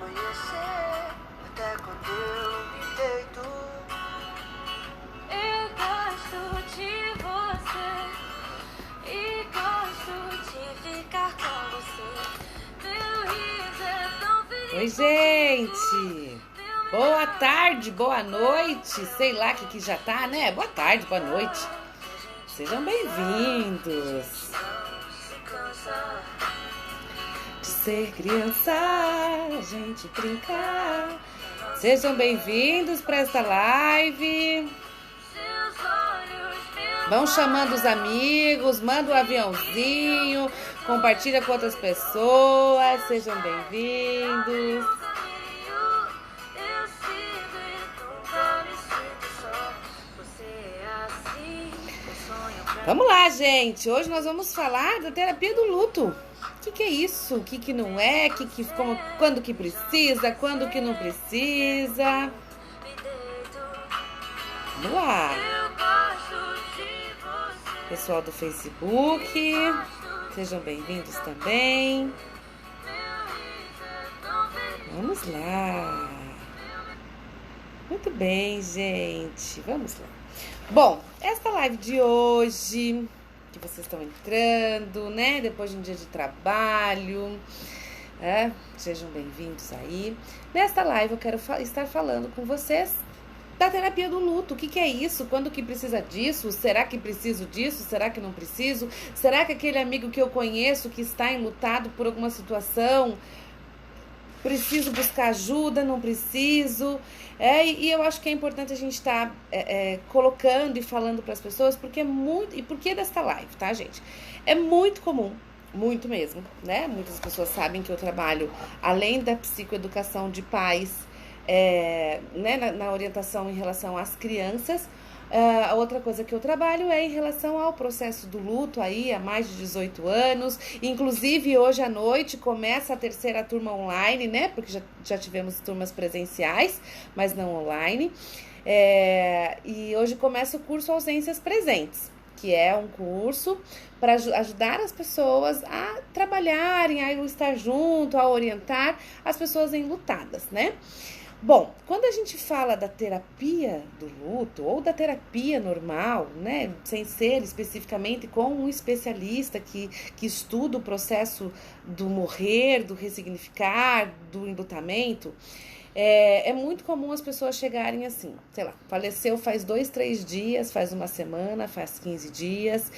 amanhecer, até quando eu me deito. Eu gosto de você e gosto de ficar com você. Meu riso é tão feliz. Oi, gente! Boa tarde, boa noite, sei lá que já tá, né? Boa tarde, boa noite. Sejam bem-vindos. De ser criança, a gente brincar. Sejam bem-vindos para esta live. Vão chamando os amigos, manda um aviãozinho, compartilha com outras pessoas. Sejam bem-vindos. Vamos lá, gente. Hoje nós vamos falar da terapia do luto. O que é isso? O que não é? Quando que precisa? Quando que não precisa? Vamos lá. Pessoal do Facebook, sejam bem-vindos também. Vamos lá. Muito bem, gente. Vamos lá. Bom, esta live de hoje, que vocês estão entrando, né? Depois de um dia de trabalho, sejam bem-vindos aí. Nesta live eu quero estar falando com vocês da terapia do luto. O que é isso? Quando que precisa disso? Será que preciso disso? Será que não preciso? Será que aquele amigo que eu conheço que está enlutado por alguma situação, preciso buscar ajuda? Não preciso? E eu acho que é importante a gente estar colocando e falando para as pessoas, porque é muito... E por que desta live, tá, gente? É muito comum, muito mesmo, né? Muitas pessoas sabem que eu trabalho, além da psicoeducação de pais, né, na orientação em relação às crianças. A outra coisa que eu trabalho é em relação ao processo do luto aí há mais de 18 anos. Inclusive, hoje à noite começa a terceira turma online, né? Porque já tivemos turmas presenciais, mas não online. E hoje começa o curso Ausências Presentes, que é um curso para ajudar as pessoas a trabalharem, a estar junto, a orientar as pessoas enlutadas, né? Bom, quando a gente fala da terapia do luto ou da terapia normal, né, sem ser especificamente com um especialista que estuda o processo do morrer, do ressignificar, do enlutamento, é muito comum as pessoas chegarem assim, sei lá, faleceu faz 2, 3 dias, faz uma semana, faz 15 dias,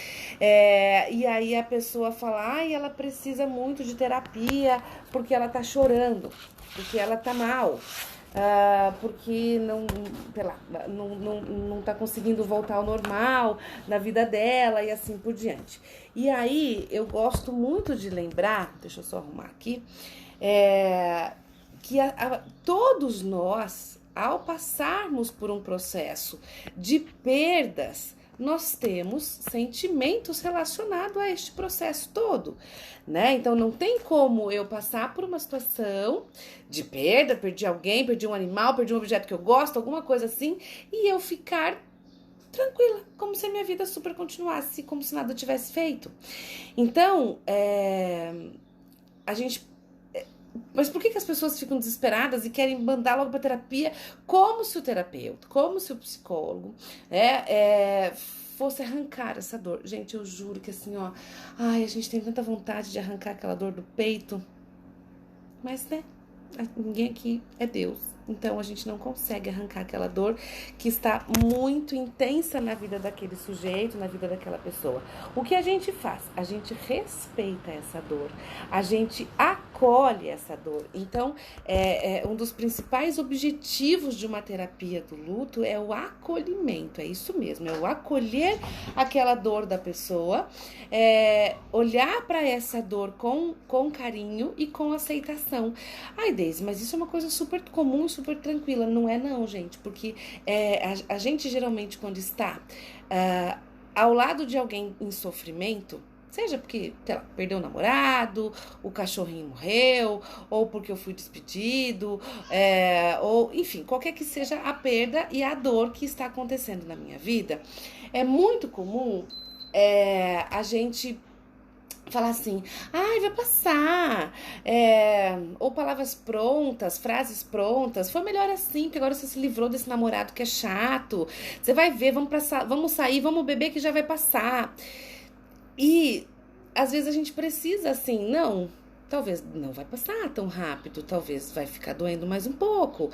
e aí a pessoa fala, ela precisa muito de terapia porque ela tá chorando, porque ela tá mal. Porque não tá conseguindo voltar ao normal na vida dela e assim por diante. E aí eu gosto muito de lembrar, deixa eu só arrumar aqui, que todos nós, ao passarmos por um processo de perdas, nós temos sentimentos relacionados a este processo todo, né? Então, não tem como eu passar por uma situação de perda, perdi alguém, perdi um animal, perdi um objeto que eu gosto, alguma coisa assim, e eu ficar tranquila, como se a minha vida super continuasse, como se nada tivesse feito. Então, mas por que as pessoas ficam desesperadas e querem mandar logo para terapia, como se o terapeuta, como se o psicólogo fosse arrancar essa dor? Gente, eu juro que assim, a gente tem tanta vontade de arrancar aquela dor do peito, mas, né, ninguém aqui é Deus. Então, a gente não consegue arrancar aquela dor que está muito intensa na vida daquele sujeito, na vida daquela pessoa. O que a gente faz? A gente respeita essa dor, a gente acolhe essa dor. Então, um dos principais objetivos de uma terapia do luto é o acolhimento, é isso mesmo, é o acolher aquela dor da pessoa, olhar para essa dor com carinho e com aceitação. Ai, Deise, mas isso é uma coisa super comum, super tranquila. Não é não, gente, porque a gente geralmente quando está ao lado de alguém em sofrimento, seja porque, sei lá, perdeu o namorado, o cachorrinho morreu, ou porque eu fui despedido, ou enfim, qualquer que seja a perda e a dor que está acontecendo na minha vida, é muito comum a gente falar assim, ai, vai passar, ou palavras prontas, frases prontas, foi melhor assim, porque agora você se livrou desse namorado que é chato, você vai ver, vamos sair, vamos beber que já vai passar. E às vezes a gente precisa assim, não, talvez não vai passar tão rápido, talvez vai ficar doendo mais um pouco,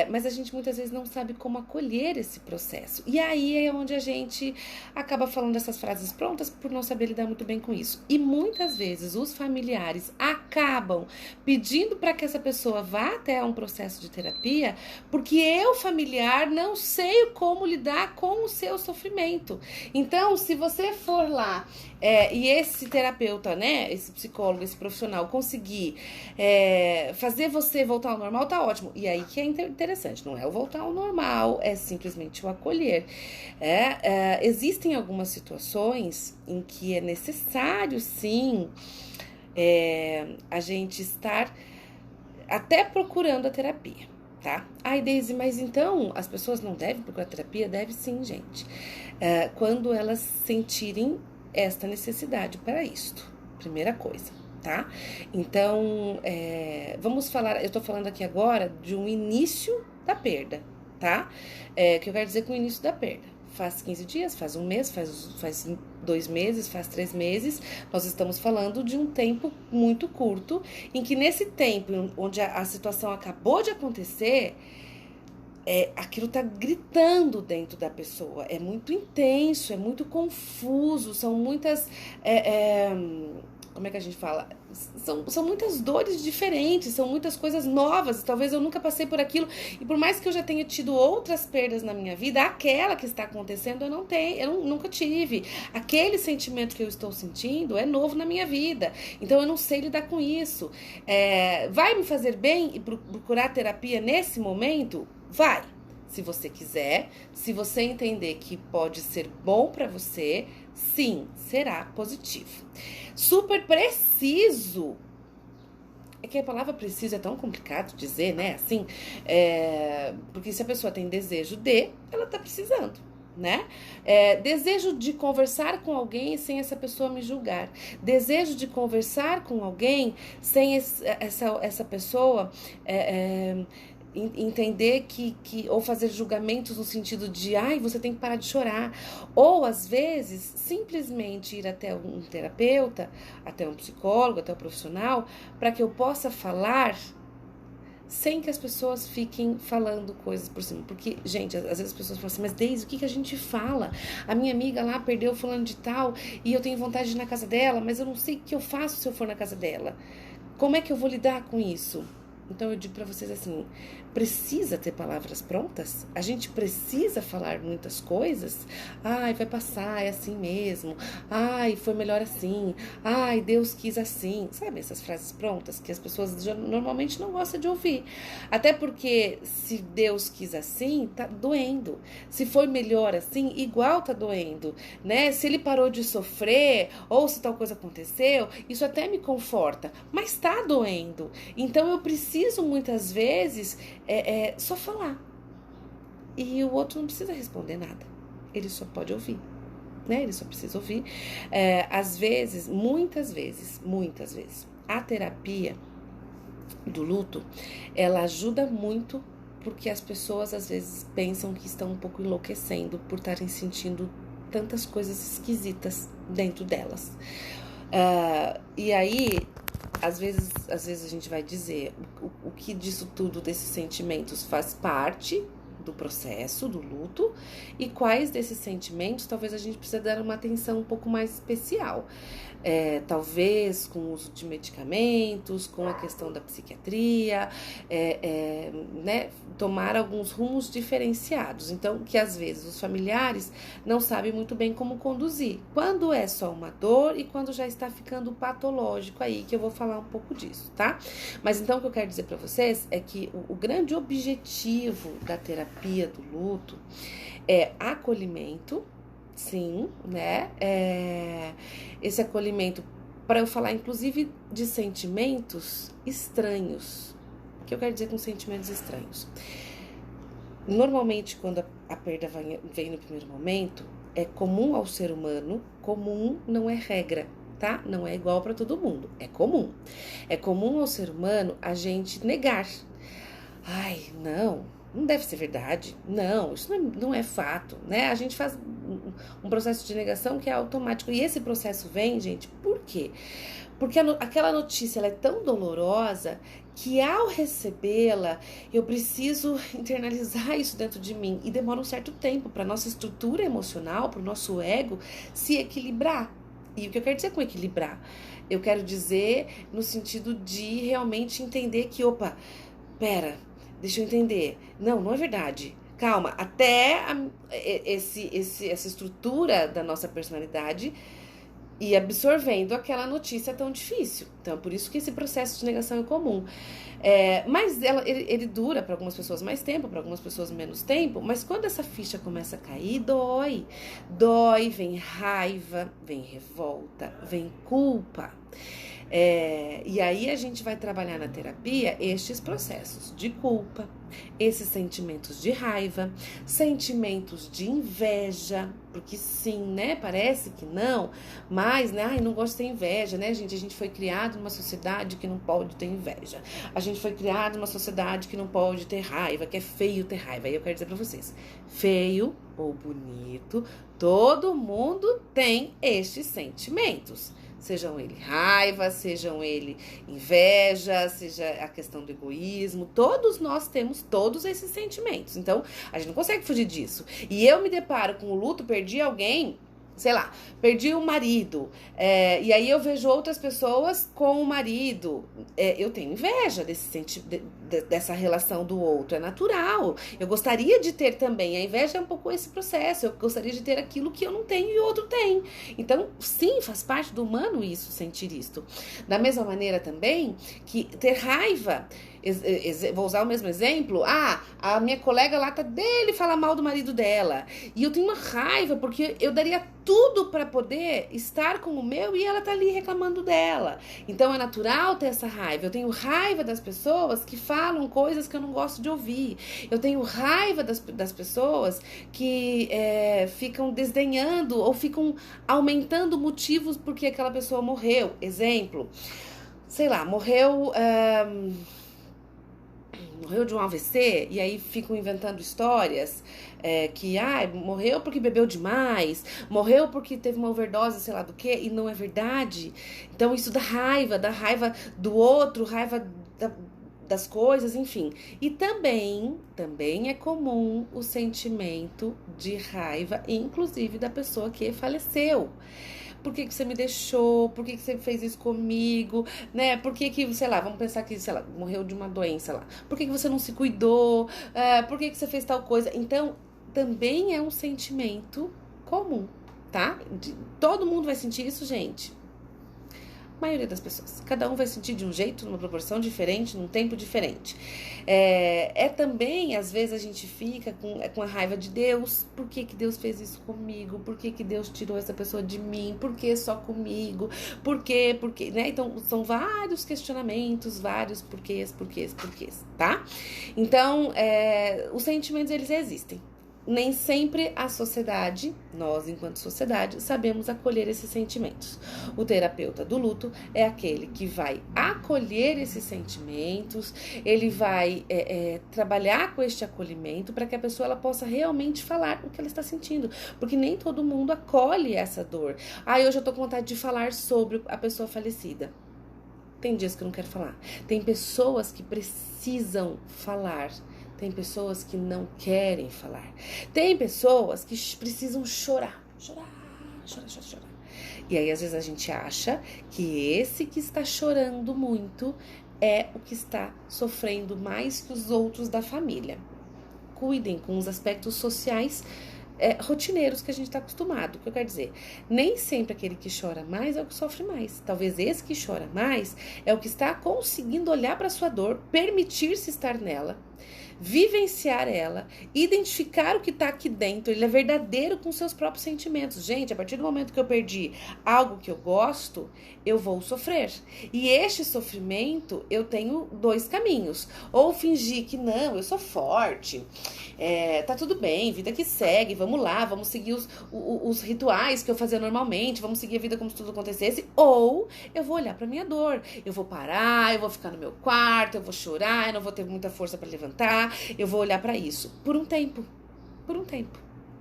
mas a gente muitas vezes não sabe como acolher esse processo. E aí é onde a gente acaba falando essas frases prontas por não saber lidar muito bem com isso. E muitas vezes os familiares acabam pedindo para que essa pessoa vá até um processo de terapia, porque eu, familiar, não sei como lidar com o seu sofrimento. Então, se você for lá e esse terapeuta, né, esse psicólogo, esse profissional conseguir fazer você voltar ao normal, tá ótimo. E aí que é interessante, não é o voltar ao normal, é simplesmente o acolher. Existem algumas situações em que é necessário, sim, a gente estar até procurando a terapia, tá? Ai, Deise, mas então as pessoas não devem procurar terapia? Deve sim, gente. Quando elas sentirem esta necessidade para isto, primeira coisa, tá? Então, vamos falar, eu tô falando aqui agora de um início da perda, tá? Que eu quero dizer com o início da perda. Faz 15 dias, faz um mês, faz 2 meses, faz 3 meses. Nós estamos falando de um tempo muito curto, em que nesse tempo, onde a situação acabou de acontecer, aquilo tá gritando dentro da pessoa, é muito intenso, é muito confuso, são muitas, como é que a gente fala? São muitas dores diferentes, são muitas coisas novas, talvez eu nunca passei por aquilo, e por mais que eu já tenha tido outras perdas na minha vida, aquela que está acontecendo eu nunca tive. Aquele sentimento que eu estou sentindo é novo na minha vida, então eu não sei lidar com isso. Vai me fazer bem e procurar terapia nesse momento? Vai, se você quiser, se você entender que pode ser bom para você, sim, será positivo. Super preciso. É que a palavra preciso é tão complicado dizer, né? Assim, porque se a pessoa tem desejo ela tá precisando, né? Desejo de conversar com alguém sem essa pessoa me julgar. Desejo de conversar com alguém sem essa pessoa entender ou fazer julgamentos no sentido de ai, você tem que parar de chorar, ou às vezes simplesmente ir até um terapeuta, até um psicólogo, até um profissional, para que eu possa falar sem que as pessoas fiquem falando coisas por cima. Porque, gente, às vezes as pessoas falam assim, mas Deise, o que a gente fala? A minha amiga lá perdeu fulano de tal e eu tenho vontade de ir na casa dela, mas eu não sei o que eu faço se eu for na casa dela. Como é que eu vou lidar com isso? Então eu digo pra vocês assim, precisa ter palavras prontas? A gente precisa falar muitas coisas? Ai, vai passar, é assim mesmo. Ai, foi melhor assim. Ai, Deus quis assim. Sabe essas frases prontas que as pessoas normalmente não gostam de ouvir? Até porque se Deus quis assim, tá doendo. Se foi melhor assim, igual tá doendo, né? Se ele parou de sofrer ou se tal coisa aconteceu, isso até me conforta, mas tá doendo. Então eu preciso muitas vezes só falar. E o outro não precisa responder nada. Ele só pode ouvir, né? Ele só precisa ouvir. Às vezes, muitas vezes, a terapia do luto, ela ajuda muito porque as pessoas às vezes pensam que estão um pouco enlouquecendo por estarem sentindo tantas coisas esquisitas dentro delas. E aí, às vezes a gente vai dizer o que disso tudo, desses sentimentos, faz parte do processo, do luto, e quais desses sentimentos talvez a gente precise dar uma atenção um pouco mais especial. Talvez com o uso de medicamentos, com a questão da psiquiatria, né, tomar alguns rumos diferenciados. Então, que às vezes os familiares não sabem muito bem como conduzir. Quando é só uma dor e quando já está ficando patológico aí, que eu vou falar um pouco disso, tá? Mas então o que eu quero dizer pra vocês é que o grande objetivo da terapia do luto é acolhimento. Sim, né? Esse acolhimento, para eu falar inclusive de sentimentos estranhos. O que eu quero dizer com sentimentos estranhos? Normalmente, quando a perda vem no primeiro momento, é comum ao ser humano, comum não é regra, tá? Não é igual para todo mundo, é comum. É comum ao ser humano a gente negar. Ai, não deve ser verdade. Não, isso não é fato, né? A gente faz um processo de negação que é automático. E esse processo vem, gente, por quê? Porque aquela notícia ela é tão dolorosa que ao recebê-la, eu preciso internalizar isso dentro de mim. E demora um certo tempo para nossa estrutura emocional, para o nosso ego se equilibrar. E o que eu quero dizer com equilibrar? Eu quero dizer no sentido de realmente entender que, opa, pera, deixa eu entender. Não é verdade. Calma, até essa estrutura da nossa personalidade e absorvendo aquela notícia tão difícil. Então, por isso que esse processo de negação é comum. Mas ele dura para algumas pessoas mais tempo, para algumas pessoas menos tempo, mas quando essa ficha começa a cair, dói. Dói, vem raiva, vem revolta, vem culpa. E aí a gente vai trabalhar na terapia estes processos de culpa, esses sentimentos de raiva, sentimentos de inveja, porque sim, né? Parece que não, mas, né? Ai, não gosto de ter inveja, né, gente? A gente foi criado numa sociedade que não pode ter inveja. A gente foi criado numa sociedade que não pode ter raiva, que é feio ter raiva. E eu quero dizer pra vocês, feio ou bonito, todo mundo tem estes sentimentos. Sejam ele raiva, sejam ele inveja, seja a questão do egoísmo, todos nós temos todos esses sentimentos. Então, a gente não consegue fugir disso. E eu me deparo com o luto, perdi alguém, sei lá, perdi o marido, e aí eu vejo outras pessoas com o marido, eu tenho inveja dessa relação do outro, é natural, eu gostaria de ter também, a inveja é um pouco esse processo, eu gostaria de ter aquilo que eu não tenho e o outro tem, então sim, faz parte do humano isso, sentir isto, da mesma maneira também que ter raiva, vou usar o mesmo exemplo, a minha colega lá tá dele fala mal do marido dela, e eu tenho uma raiva, porque eu daria tudo para poder estar com o meu e ela tá ali reclamando dela. Então é natural ter essa raiva. Eu tenho raiva das pessoas que falam coisas que eu não gosto de ouvir. Eu tenho raiva das pessoas que ficam desdenhando ou ficam aumentando motivos porque aquela pessoa morreu. Exemplo, sei lá, morreu de um AVC, e aí ficam inventando histórias que morreu porque bebeu demais, morreu porque teve uma overdose, sei lá do que, e não é verdade. Então isso dá raiva do outro, raiva das coisas, enfim. E também é comum o sentimento de raiva, inclusive da pessoa que faleceu. Por que você me deixou? Por que você fez isso comigo? Né? Por que, sei lá, vamos pensar que, sei lá, morreu de uma doença lá. Por que você não se cuidou? Por que você fez tal coisa? Então, também é um sentimento comum, tá? Todo mundo vai sentir isso, gente. A maioria das pessoas. Cada um vai sentir de um jeito, numa proporção diferente, num tempo diferente. Também, às vezes, a gente fica com a raiva de Deus. Por que Deus fez isso comigo? Por que Deus tirou essa pessoa de mim? Por que só comigo? Por quê? Né? Então, são vários questionamentos, vários porquês, tá? Então, os sentimentos, eles existem. Nem sempre a sociedade, nós enquanto sociedade, sabemos acolher esses sentimentos. O terapeuta do luto é aquele que vai acolher esses sentimentos, ele vai trabalhar com este acolhimento para que a pessoa ela possa realmente falar o que ela está sentindo, porque nem todo mundo acolhe essa dor. Hoje eu tô com vontade de falar sobre a pessoa falecida. Tem dias que eu não quero falar. Tem pessoas que precisam falar. Tem pessoas que não querem falar. Tem pessoas que precisam chorar. E aí, às vezes, a gente acha que esse que está chorando muito é o que está sofrendo mais que os outros da família. Cuidem com os aspectos sociais rotineiros que a gente está acostumado. O que eu quero dizer? Nem sempre aquele que chora mais é o que sofre mais. Talvez esse que chora mais é o que está conseguindo olhar para sua dor, permitir-se estar nela, vivenciar ela, identificar o que tá aqui dentro, ele é verdadeiro com seus próprios sentimentos. Gente, a partir do momento que eu perdi algo que eu gosto, eu vou sofrer. E este sofrimento, eu tenho dois caminhos. Ou fingir que não, eu sou forte, tá tudo bem, vida que segue, vamos lá, vamos seguir os rituais que eu fazia normalmente, vamos seguir a vida como se tudo acontecesse. Ou eu vou olhar pra minha dor, eu vou parar, eu vou ficar no meu quarto, eu vou chorar, eu não vou ter muita força pra levantar, eu vou olhar pra isso por um tempo.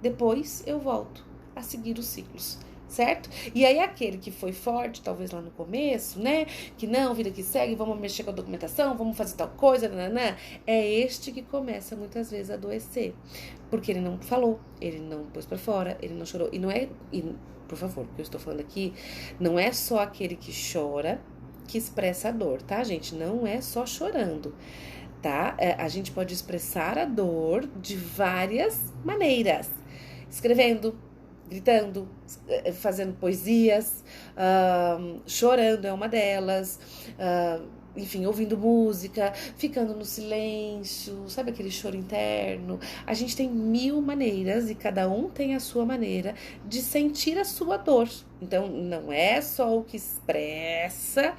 Depois eu volto a seguir os ciclos, certo? E aí aquele que foi forte, talvez lá no começo, né? Que não, vida que segue, vamos mexer com a documentação, vamos fazer tal coisa, nananã, é este que começa muitas vezes a adoecer. Porque ele não falou, ele não pôs pra fora, ele não chorou. E não é, por favor, o que eu estou falando aqui, não é só aquele que chora que expressa a dor, tá, gente? Não é só chorando. Tá? A gente pode expressar a dor de várias maneiras. Escrevendo, gritando, fazendo poesias, chorando é uma delas, enfim, ouvindo música, ficando no silêncio, sabe aquele choro interno? A gente tem 1000 maneiras e cada um tem a sua maneira de sentir a sua dor. Então, não é só o que expressa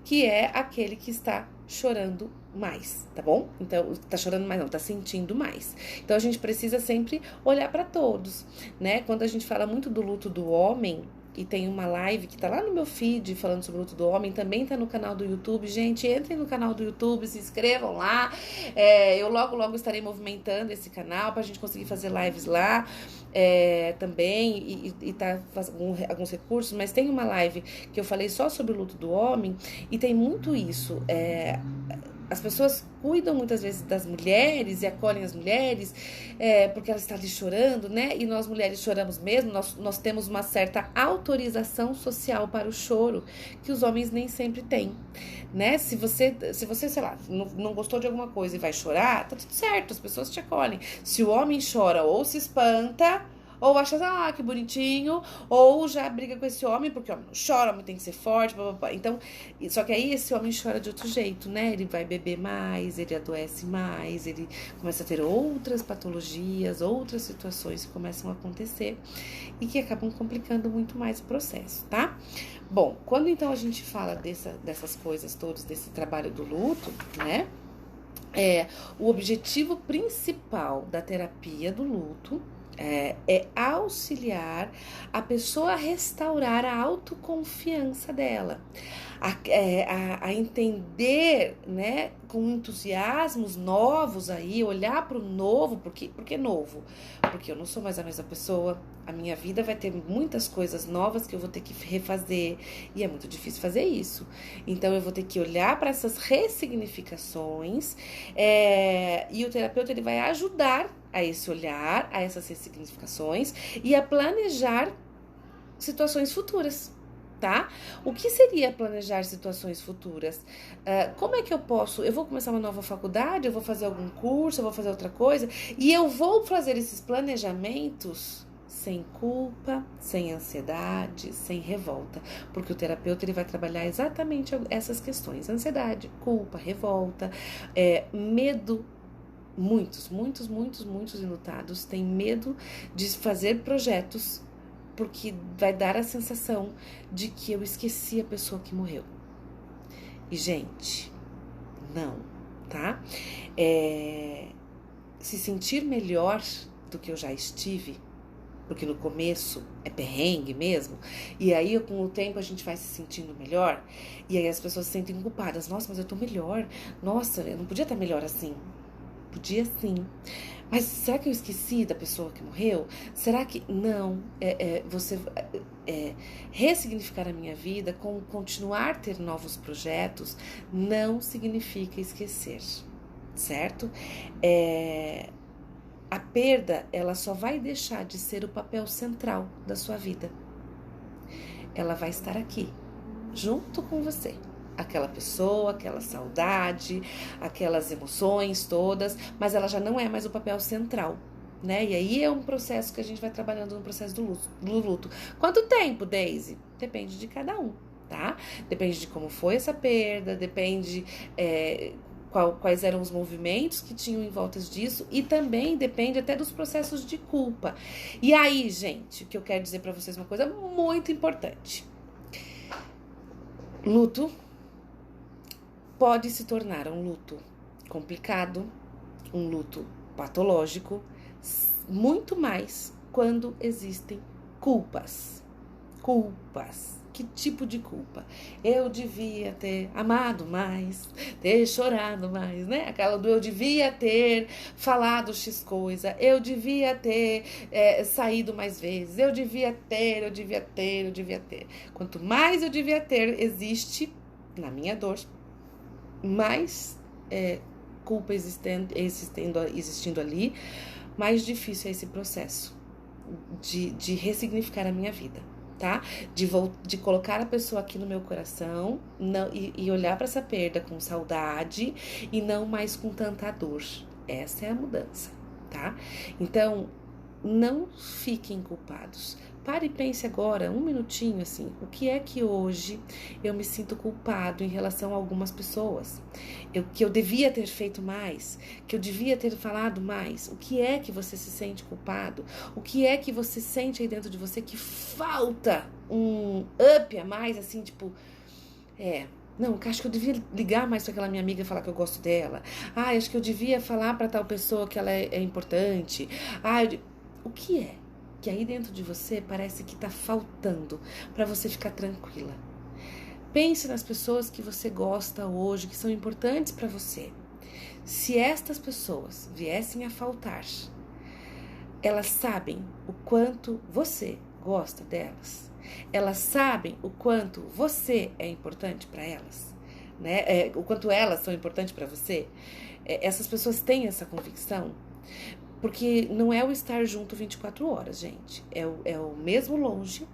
que é aquele que está chorando mais, tá bom? Então, tá chorando mais não, tá sentindo mais. Então, a gente precisa sempre olhar para todos, né? Quando a gente fala muito do luto do homem, e tem uma live que tá lá no meu feed falando sobre o luto do homem, também tá no canal do YouTube. Gente, entrem no canal do YouTube, se inscrevam lá. Eu logo estarei movimentando esse canal pra gente conseguir fazer lives lá também e tá fazendo alguns recursos, mas tem uma live que eu falei só sobre o luto do homem e tem muito isso. As pessoas cuidam muitas vezes das mulheres e acolhem as mulheres porque elas estão ali chorando, né? E nós mulheres choramos mesmo, nós temos uma certa autorização social para o choro que os homens nem sempre têm, né? Se você sei lá, não gostou de alguma coisa e vai chorar, tá tudo certo, as pessoas te acolhem. Se o homem chora ou se espanta, ou acha, que bonitinho, ou já briga com esse homem, porque o homem não chora, o homem tem que ser forte, blá, blá, blá. Então, só que aí esse homem chora de outro jeito, né? Ele vai beber mais, ele adoece mais, ele começa a ter outras patologias, outras situações que começam a acontecer e que acabam complicando muito mais o processo, tá? Bom, quando então a gente fala dessas coisas todas, desse trabalho do luto, né? O objetivo principal da terapia do luto é auxiliar a pessoa a restaurar a autoconfiança dela, a entender, né, com entusiasmos novos aí, olhar para o novo, porque novo? Porque eu não sou mais a mesma pessoa, a minha vida vai ter muitas coisas novas que eu vou ter que refazer, e é muito difícil fazer isso. Então eu vou ter que olhar para essas ressignificações, e o terapeuta ele vai ajudar a esse olhar, a essas ressignificações e a planejar situações futuras, tá? O que seria planejar situações futuras? Como é que eu posso? Eu vou começar uma nova faculdade, eu vou fazer algum curso, eu vou fazer outra coisa, e eu vou fazer esses planejamentos sem culpa, sem ansiedade, sem revolta, porque o terapeuta ele vai trabalhar exatamente essas questões: ansiedade, culpa, revolta, medo. Muitos enlutados têm medo de fazer projetos porque vai dar a sensação de que eu esqueci a pessoa que morreu. E, gente, não, tá? Se sentir melhor do que eu já estive, porque no começo é perrengue mesmo, e aí com o tempo a gente vai se sentindo melhor, e aí as pessoas se sentem culpadas. Nossa, mas eu tô melhor. Nossa, eu não podia estar melhor assim. Podia sim. Mas será que eu esqueci da pessoa que morreu? Será que... Não. Ressignificar a minha vida, continuar a ter novos projetos, não significa esquecer. Certo? A perda, ela só vai deixar de ser o papel central da sua vida. Ela vai estar aqui, junto com você. Aquela pessoa, aquela saudade, aquelas emoções todas, mas ela já não é mais o papel central, né? E aí é um processo que a gente vai trabalhando no processo do luto. Quanto tempo, Daisy? Depende de cada um, tá? Depende de como foi essa perda, depende quais eram os movimentos que tinham em volta disso, e também depende até dos processos de culpa. E aí, gente, o que eu quero dizer pra vocês é uma coisa muito importante. Luto pode se tornar um luto complicado, um luto patológico, muito mais quando existem culpas. Culpas. Que tipo de culpa? Eu devia ter amado mais, ter chorado mais, né? Aquela do eu devia ter falado X coisa, eu devia ter saído mais vezes, eu devia ter. Quanto mais eu devia ter existe na minha dor, mais culpa existindo ali, mais difícil é esse processo de ressignificar a minha vida, tá? De colocar a pessoa aqui no meu coração e olhar para essa perda com saudade e não mais com tanta dor. Essa é a mudança, tá? Então, não fiquem culpados. Pare e pense agora, um minutinho, assim, o que é que hoje eu me sinto culpado em relação a algumas pessoas? Que eu devia ter feito mais, que eu devia ter falado mais. O que é que você se sente culpado? O que é que você sente aí dentro de você que falta um up a mais, assim, tipo, não, acho que eu devia ligar mais para aquela minha amiga e falar que eu gosto dela. Acho que eu devia falar para tal pessoa que ela é importante. O que é que aí dentro de você parece que tá faltando para você ficar tranquila? Pense nas pessoas que você gosta hoje, que são importantes para você. Se estas pessoas viessem a faltar, elas sabem o quanto você gosta delas. Elas sabem o quanto você é importante para elas, né? O quanto elas são importantes para você. Essas pessoas têm essa convicção. Porque não é o estar junto 24 horas, gente. É o mesmo longe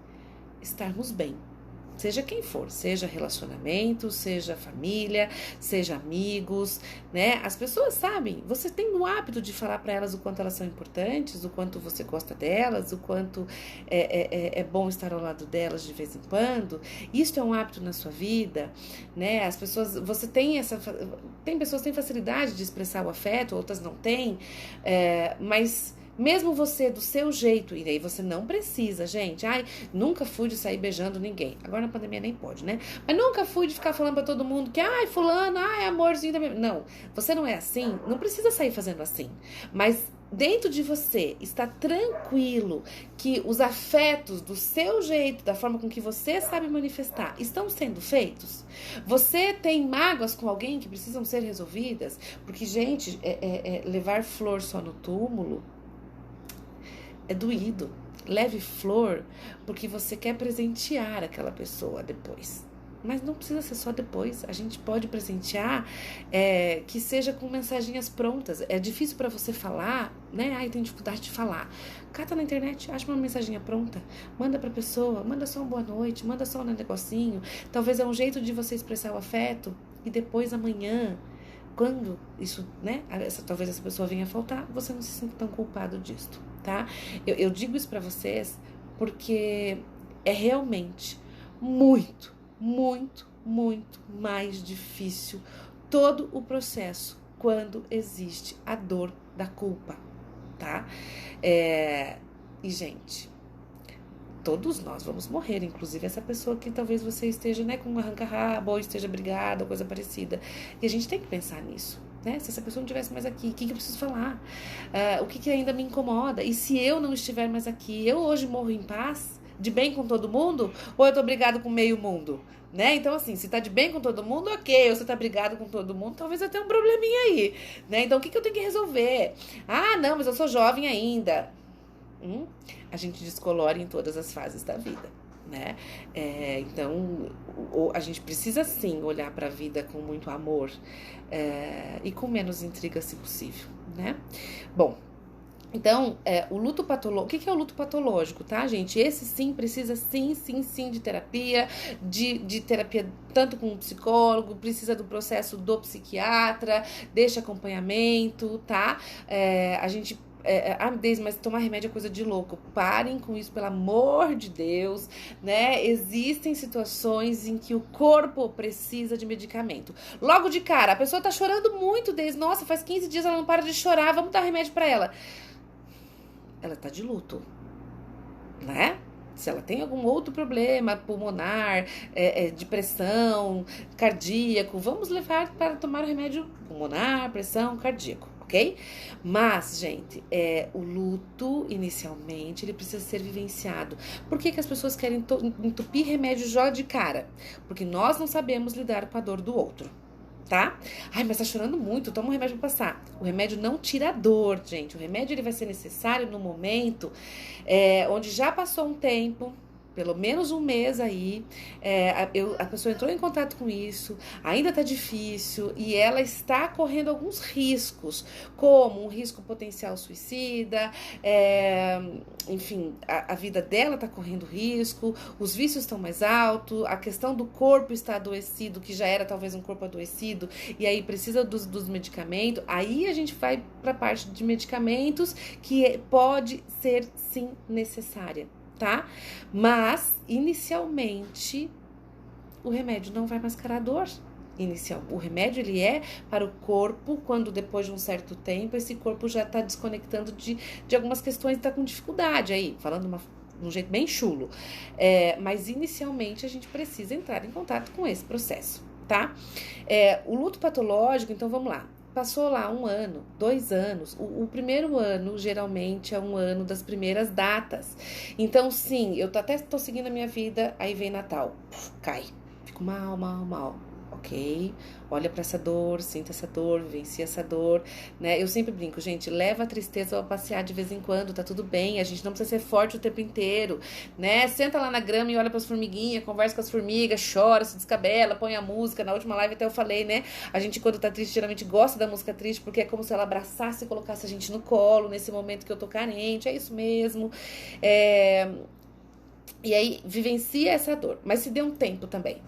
estarmos bem. Seja quem for, seja relacionamento, seja família, seja amigos, né? As pessoas sabem, você tem o hábito de falar para elas o quanto elas são importantes, o quanto você gosta delas, o quanto é bom estar ao lado delas de vez em quando. Isso é um hábito na sua vida, né? As pessoas, tem pessoas que têm facilidade de expressar o afeto, outras não têm, mas mesmo você, do seu jeito, e aí você não precisa, gente. Nunca fui de sair beijando ninguém. Agora na pandemia nem pode, né? Mas nunca fui de ficar falando pra todo mundo que, fulano, amorzinho da minha... Não, você não é assim, não precisa sair fazendo assim. Mas dentro de você está tranquilo que os afetos do seu jeito, da forma com que você sabe manifestar, estão sendo feitos? Você tem mágoas com alguém que precisam ser resolvidas? Porque, gente, levar flor só no túmulo é doído. Leve flor porque você quer presentear aquela pessoa depois. Mas não precisa ser só depois. A gente pode presentear que seja com mensaginhas prontas. É difícil para você falar, né? Tem dificuldade de falar. Cata na internet, acha uma mensaginha pronta, manda pra pessoa, manda só uma boa noite, manda só um negocinho. Talvez é um jeito de você expressar o afeto e depois amanhã, quando isso, né? Talvez essa pessoa venha a faltar, você não se sinta tão culpado disto, tá? Eu digo isso pra vocês porque é realmente muito, muito, muito mais difícil todo o processo quando existe a dor da culpa, tá? E, gente, todos nós vamos morrer, inclusive essa pessoa que talvez você esteja, né, com um arranca-rabo ou esteja brigada ou coisa parecida. E a gente tem que pensar nisso, né? Se essa pessoa não estivesse mais aqui, o que eu preciso falar? O que ainda me incomoda? E se eu não estiver mais aqui, eu hoje morro em paz, de bem com todo mundo? Ou eu tô brigado com meio mundo? Né? Então, assim, se tá de bem com todo mundo, ok. Ou se tá brigado com todo mundo, talvez eu tenha um probleminha aí, né? Então, o que eu tenho que resolver? Não, mas eu sou jovem ainda. A gente descolore em todas as fases da vida, né? Então, a gente precisa sim olhar para a vida com muito amor e com menos intriga, se possível, né? Bom, então, o luto patológico... O que é o luto patológico, tá, gente? Esse sim precisa sim de terapia, de terapia tanto com o psicólogo, precisa do processo do psiquiatra, deste acompanhamento, tá? A gente Deise, mas tomar remédio é coisa de louco. Parem com isso, pelo amor de Deus, né? Existem situações em que o corpo precisa de medicamento. Logo de cara, a pessoa tá chorando muito, Deise. Nossa, faz 15 dias ela não para de chorar, vamos dar remédio pra ela. Ela tá de luto, né? Se ela tem algum outro problema pulmonar, depressão, cardíaco, vamos levar para tomar o remédio pulmonar, pressão, cardíaco, ok? Mas, gente, o luto, inicialmente, ele precisa ser vivenciado. Por que as pessoas querem entupir remédio já de cara? Porque nós não sabemos lidar com a dor do outro. Tá? Ai, mas tá chorando muito, toma um remédio pra passar. O remédio não tira a dor, gente. O remédio ele vai ser necessário no momento onde já passou um tempo, pelo menos um mês aí, a pessoa entrou em contato com isso, ainda tá difícil e ela está correndo alguns riscos, como um risco potencial suicida, enfim, a vida dela tá correndo risco, os vícios estão mais altos, a questão do corpo está adoecido, que já era talvez um corpo adoecido, e aí precisa dos medicamentos. Aí a gente vai para a parte de medicamentos, que pode ser sim necessária, tá? Mas, inicialmente, o remédio não vai mascarar a dor inicial. O remédio, ele é para o corpo, quando depois de um certo tempo, esse corpo já tá desconectando de algumas questões, tá com dificuldade aí, falando de um jeito bem chulo. Mas, inicialmente, a gente precisa entrar em contato com esse processo, tá? O luto patológico, então, vamos lá. Passou lá 1 ano, 2 anos. O primeiro ano, geralmente, é um ano das primeiras datas. Então, sim, eu até tô seguindo a minha vida, aí vem Natal. Cai. Fico mal. Ok? Olha pra essa dor, sinta essa dor, vivencia essa dor, né? Eu sempre brinco, gente, leva a tristeza pra passear de vez em quando, tá tudo bem. A gente não precisa ser forte o tempo inteiro, né? Senta lá na grama e olha pras formiguinhas, conversa com as formigas, chora, se descabela, põe a música. Na última live até eu falei, né? A gente, quando tá triste, geralmente gosta da música triste, porque é como se ela abraçasse e colocasse a gente no colo, nesse momento que eu tô carente. É isso mesmo. E aí, vivencia essa dor. Mas se dê um tempo também,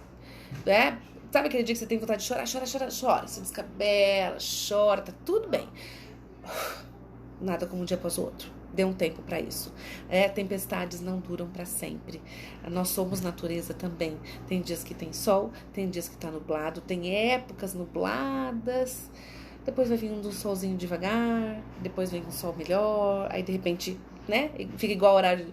né? Sabe aquele dia que você tem vontade de chorar? Chora. Se descabela, chora, tá tudo bem. Nada como um dia após o outro. Dê um tempo pra isso. Tempestades não duram pra sempre. Nós somos natureza também. Tem dias que tem sol, tem dias que tá nublado, tem épocas nubladas. Depois vai vir um solzinho devagar, depois vem um sol melhor, aí de repente, né, fica igual horário,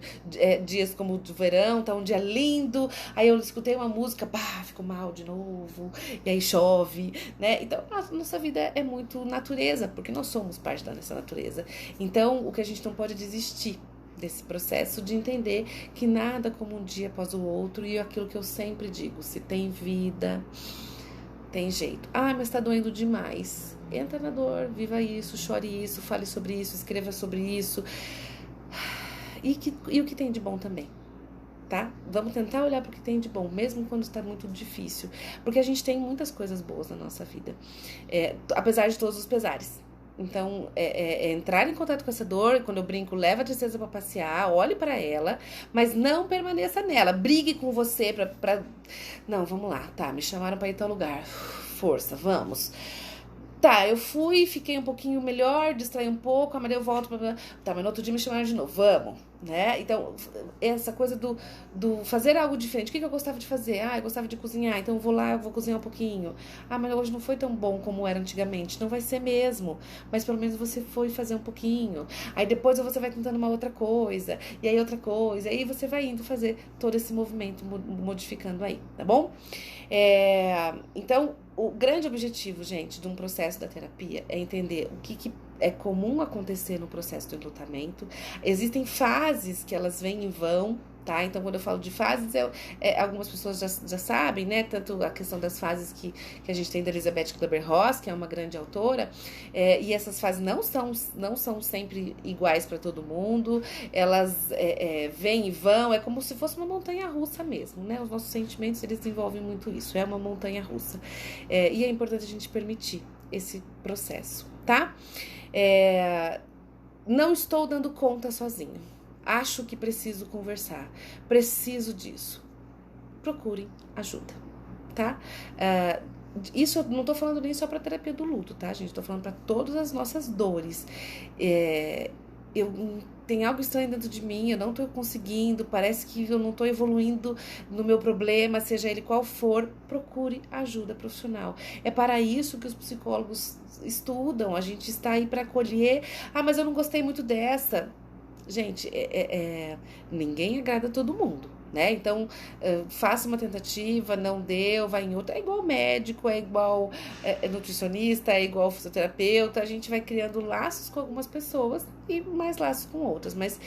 dias como o do verão, tá um dia lindo, aí eu escutei uma música, fico mal de novo, e aí chove, né, então a nossa vida é muito natureza, porque nós somos parte dessa natureza. Então o que a gente não pode desistir desse processo de entender que nada como um dia após o outro, e aquilo que eu sempre digo, se tem vida, tem jeito. Mas tá doendo demais. Entra na dor, viva isso, chore isso, fale sobre isso, escreva sobre isso. E o que tem de bom também, tá? Vamos tentar olhar para o que tem de bom, mesmo quando está muito difícil. Porque a gente tem muitas coisas boas na nossa vida, apesar de todos os pesares. Então, entrar em contato com essa dor, quando eu brinco, leva a tristeza para passear, olhe para ela, mas não permaneça nela. Brigue com você pra... Não, vamos lá, tá, me chamaram para ir a tal lugar. Força, vamos. Tá, eu fui, fiquei um pouquinho melhor, distraí um pouco, mas eu volto pra... Tá, mas no outro dia me chamaram de novo, vamos, né? Então, essa coisa do fazer algo diferente. O que eu gostava de fazer? Eu gostava de cozinhar, então eu vou lá, eu vou cozinhar um pouquinho. Mas hoje não foi tão bom como era antigamente. Não vai ser mesmo, mas pelo menos você foi fazer um pouquinho. Aí depois você vai tentando uma outra coisa, e aí outra coisa, e aí você vai indo fazer todo esse movimento, modificando aí, tá bom? Então, o grande objetivo, gente, de um processo da terapia é entender o que é comum acontecer no processo do enlutamento. Existem fases que elas vêm e vão, tá? Então, quando eu falo de fases, algumas pessoas já sabem, né? Tanto a questão das fases que a gente tem da Elizabeth Kübler-Ross, que é uma grande autora, e essas fases não são sempre iguais para todo mundo, elas vêm e vão, é como se fosse uma montanha-russa mesmo, né? Os nossos sentimentos, eles desenvolvem muito isso, é uma montanha-russa. E é importante a gente permitir esse processo, tá? Não estou dando conta sozinho. Acho que preciso conversar. Preciso disso. Procurem ajuda, tá? Isso eu não tô falando nem só pra terapia do luto, tá, gente? Tô falando pra todas as nossas dores. tem algo estranho dentro de mim, eu não tô conseguindo, parece que eu não tô evoluindo no meu problema, seja ele qual for, procure ajuda profissional. É para isso que os psicólogos estudam, a gente está aí para acolher. Ah, mas eu não gostei muito dessa. Gente, ninguém agrada todo mundo, né? Então, faça uma tentativa, não deu, vai em outra. É igual médico, é igual nutricionista, é igual fisioterapeuta. A gente vai criando laços com algumas pessoas e mais laços com outras. Mas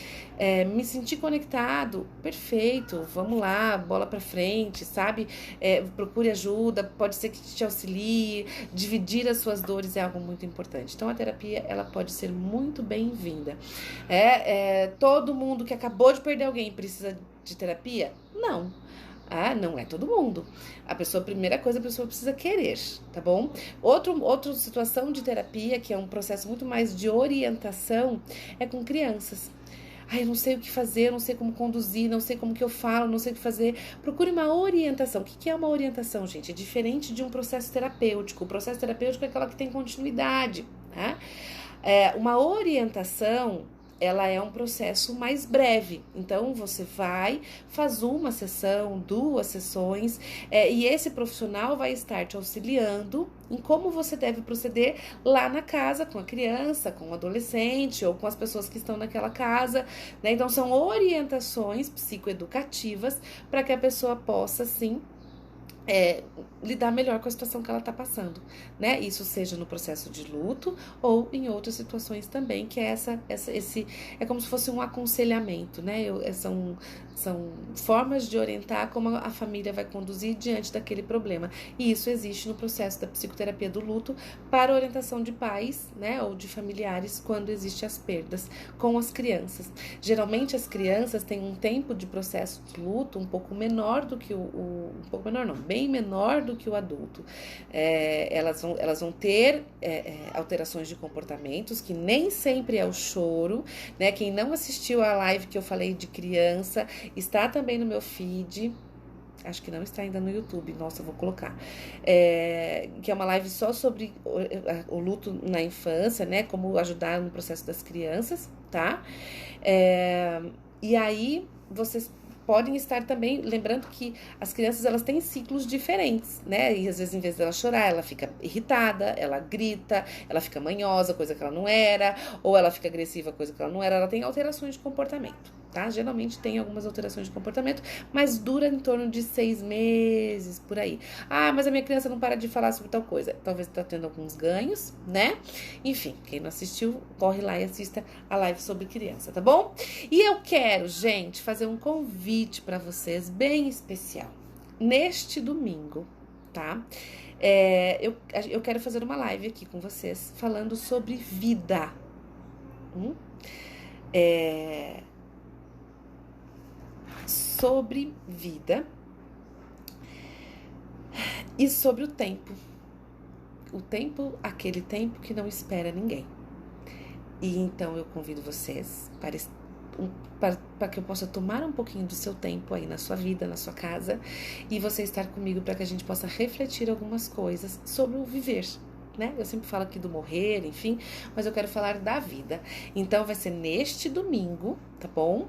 me sentir conectado, perfeito, vamos lá, bola pra frente, sabe? Procure ajuda, pode ser que te auxilie. Dividir as suas dores é algo muito importante. Então, a terapia, ela pode ser muito bem-vinda. Todo mundo que acabou de perder alguém precisa de terapia? Não. Não é todo mundo. Primeira coisa, a pessoa precisa querer, tá bom? Outra situação de terapia, que é um processo muito mais de orientação, é com crianças. Eu não sei o que fazer, eu não sei como conduzir, não sei como que eu falo, não sei o que fazer. Procure uma orientação. O que é uma orientação, gente? É diferente de um processo terapêutico. O processo terapêutico é aquela que tem continuidade, tá? Uma orientação, ela é um processo mais breve. Então, você faz uma sessão, 2 sessões, e esse profissional vai estar te auxiliando em como você deve proceder lá na casa, com a criança, com o adolescente ou com as pessoas que estão naquela casa, né? Então, são orientações psicoeducativas para que a pessoa possa, sim, lidar melhor com a situação que ela está passando, né? Isso seja no processo de luto ou em outras situações também, que é é como se fosse um aconselhamento, né? São formas de orientar como a família vai conduzir diante daquele problema. E isso existe no processo da psicoterapia do luto para orientação de pais, né? Ou de familiares quando existem as perdas com as crianças. Geralmente as crianças têm um tempo de processo de luto um pouco menor do que um pouco menor não, bem menor do que o adulto. Elas vão ter alterações de comportamentos, que nem sempre é o choro, né? Quem não assistiu a live que eu falei de criança, está também no meu feed. Acho que não está ainda no YouTube, nossa, eu vou colocar. Que é uma live só sobre o luto na infância, né? Como ajudar no processo das crianças, tá? E aí, vocês podem estar também, lembrando que as crianças, elas têm ciclos diferentes, né? E às vezes, em vez dela chorar, ela fica irritada, ela grita, ela fica manhosa, coisa que ela não era, ou ela fica agressiva, coisa que ela não era. Ela tem alterações de comportamento, tá? Geralmente tem algumas alterações de comportamento, mas dura em torno de 6 meses, por aí. Mas a minha criança não para de falar sobre tal coisa. Talvez tá tendo alguns ganhos, né? Enfim, quem não assistiu, corre lá e assista a live sobre criança, tá bom? E eu quero, gente, fazer um convite para vocês bem especial. Neste domingo, tá? Eu quero fazer uma live aqui com vocês falando sobre vida. Sobre vida e sobre o tempo. Aquele tempo que não espera ninguém. E então eu convido vocês para que eu possa tomar um pouquinho do seu tempo aí na sua vida, na sua casa, e você estar comigo para que a gente possa refletir algumas coisas sobre o viver, né? Eu sempre falo aqui do morrer, enfim, mas eu quero falar da vida. Então vai ser neste domingo, tá bom?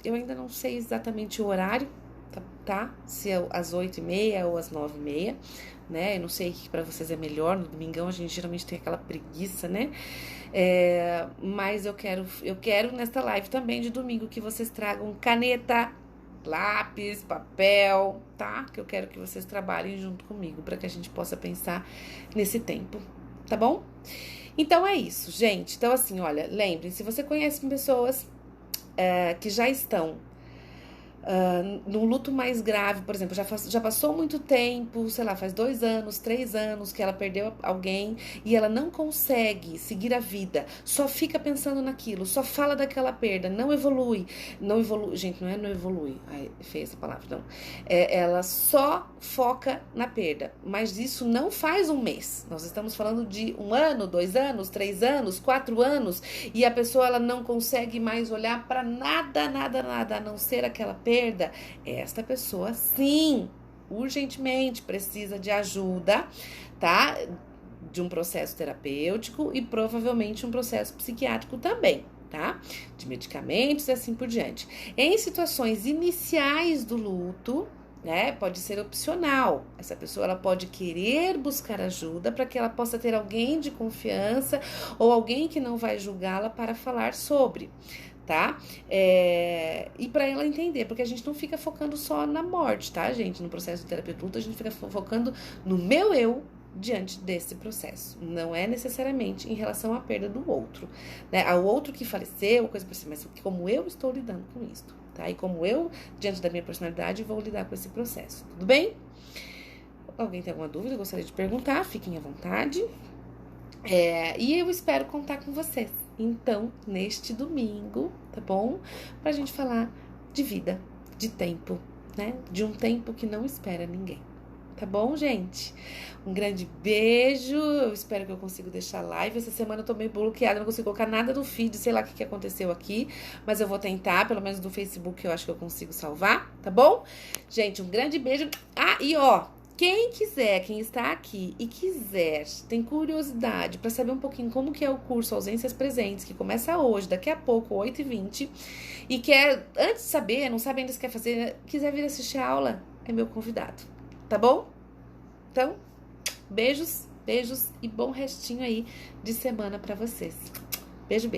Eu ainda não sei exatamente o horário, tá? Se é às 8h30 ou às 9h30, né? Eu não sei que para vocês é melhor. No domingão a gente geralmente tem aquela preguiça, né? Mas eu quero nesta live também de domingo que vocês tragam caneta, lápis, papel, tá? Que eu quero que vocês trabalhem junto comigo para que a gente possa pensar nesse tempo, tá bom? Então é isso, gente. Então assim, olha, lembrem, se você conhece pessoas que já estão num luto mais grave, por exemplo, já passou muito tempo, sei lá, faz 2 anos, 3 anos que ela perdeu alguém e ela não consegue seguir a vida, só fica pensando naquilo, só fala daquela perda, não evolui, gente, não evolui, feia essa palavra, não, ela só foca na perda, mas isso não faz um mês, nós estamos falando de 1 ano, 2 anos, 3 anos, 4 anos, e a pessoa, ela não consegue mais olhar para nada, a não ser aquela perda. Esta pessoa, sim, urgentemente precisa de ajuda, tá? de um processo terapêutico e provavelmente um processo psiquiátrico também, tá? De medicamentos e assim por diante. Em situações iniciais do luto, né, pode ser opcional. Essa pessoa ela pode querer buscar ajuda para que ela possa ter alguém de confiança ou alguém que não vai julgá-la para falar sobre, tá? E para ela entender, porque a gente não fica focando só na morte, tá, gente? No processo de terapia de luto, a gente fica focando no meu eu diante desse processo. Não é necessariamente em relação à perda do outro, né? Ao outro que faleceu, coisa por cima, mas como eu estou lidando com isso, tá? E como eu, diante da minha personalidade, vou lidar com esse processo. Tudo bem? Alguém tem alguma dúvida? Gostaria de perguntar? Fiquem à vontade. E eu espero contar com vocês, então, neste domingo, tá bom? Pra gente falar de vida, de tempo, né? De um tempo que não espera ninguém. Tá bom, gente? Um grande beijo. Eu espero que eu consiga deixar live. Essa semana eu tô meio bloqueada, não consigo colocar nada no feed, sei lá o que aconteceu aqui, mas eu vou tentar, pelo menos no Facebook eu acho que eu consigo salvar, tá bom? Gente, um grande beijo. E ó, quem quiser, quem está aqui e quiser, tem curiosidade para saber um pouquinho como que é o curso Ausências Presentes, que começa hoje, daqui a pouco, 8h20, e quer, antes de saber, não sabe ainda se quer fazer, quiser vir assistir a aula, é meu convidado, tá bom? Então, beijos e bom restinho aí de semana para vocês. Beijo.